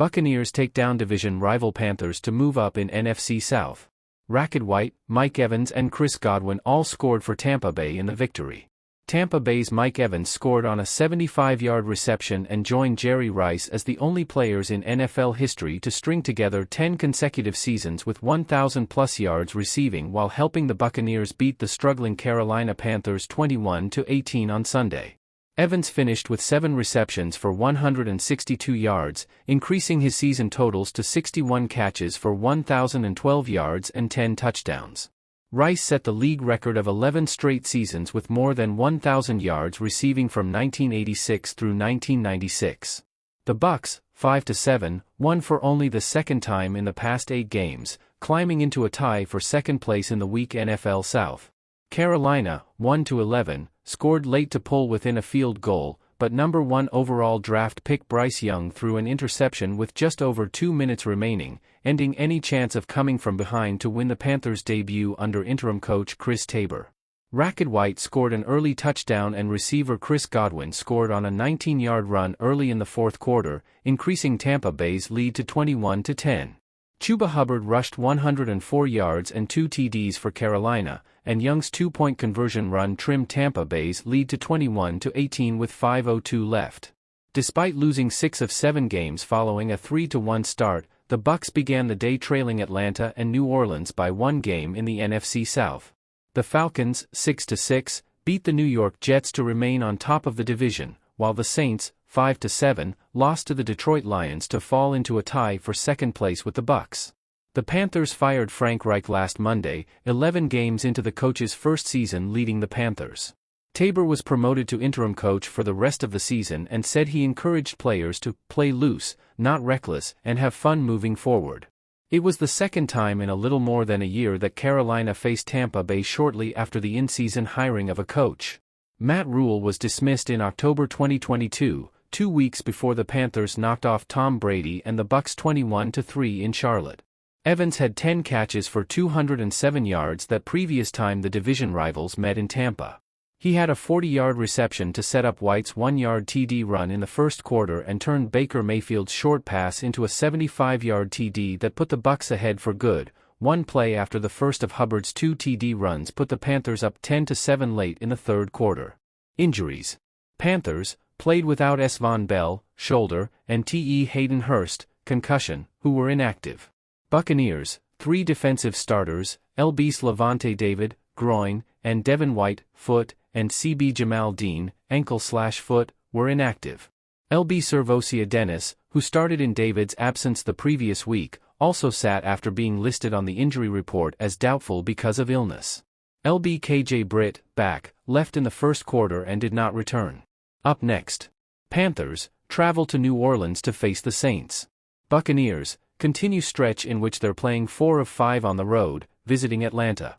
Buccaneers take down division rival Panthers to move up in NFC South. Rachaad White, Mike Evans and Chris Godwin all scored for Tampa Bay in the victory. Tampa Bay's Mike Evans scored on a 75-yard reception and joined Jerry Rice as the only players in NFL history to string together 10 consecutive seasons with 1,000-plus yards receiving while helping the Buccaneers beat the struggling Carolina Panthers 21-18 on Sunday. Evans finished with 7 receptions for 162 yards, increasing his season totals to 61 catches for 1,012 yards and 10 touchdowns. Rice set the league record of 11 straight seasons with more than 1,000 yards receiving from 1986 through 1996. The Bucs, 5-7, won for only the second time in the past 8 games, climbing into a tie for second place in the weak NFL South. Carolina, 1-11, scored late to pull within a field goal, but number 1 overall draft pick Bryce Young threw an interception with just over 2 minutes remaining, ending any chance of coming from behind to win the Panthers' debut under interim coach Chris Tabor. Rachaad White scored an early touchdown and receiver Chris Godwin scored on a 19-yard run early in the fourth quarter, increasing Tampa Bay's lead to 21-10. Chuba Hubbard rushed 104 yards and 2 TDs for Carolina, and Young's 2-point conversion run trimmed Tampa Bay's lead to 21-18 with 5:02 left. Despite losing 6 of 7 games following a 3-1 start, the Bucs began the day trailing Atlanta and New Orleans by 1 game in the NFC South. The Falcons, 6-6, beat the New York Jets to remain on top of the division, while the Saints, 5-7, lost to the Detroit Lions to fall into a tie for second place with the Bucs. The Panthers fired Frank Reich last Monday, 11 games into the coach's first season leading the Panthers. Tabor was promoted to interim coach for the rest of the season and said he encouraged players to play loose, not reckless, and have fun moving forward. It was the second time in a little more than a year that Carolina faced Tampa Bay shortly after the in-season hiring of a coach. Matt Rule was dismissed in October 2022, 2 weeks before the Panthers knocked off Tom Brady and the Bucs 21-3 in Charlotte. Evans had 10 catches for 207 yards that previous time the division rivals met in Tampa. He had a 40-yard reception to set up White's 1-yard TD run in the first quarter and turned Baker Mayfield's short pass into a 75-yard TD that put the Bucs ahead for good. One play after the first of Hubbard's 2 TD runs put the Panthers up 10-7 late in the third quarter. Injuries. Panthers played without S. Von Bell, shoulder, and T.E. Hayden Hurst, concussion, who were inactive. Buccaneers, 3 defensive starters, L.B. Levante David, groin, and Devin White, foot, and C.B. Jamal Dean, ankle/foot, were inactive. L.B. Servosia Dennis, who started in David's absence the previous week, also sat after being listed on the injury report as doubtful because of illness. L.B. K.J. Britt, back, left in the first quarter and did not return. Up next. Panthers travel to New Orleans to face the Saints. Buccaneers continue stretch in which they're playing 4 of 5 on the road, visiting Atlanta.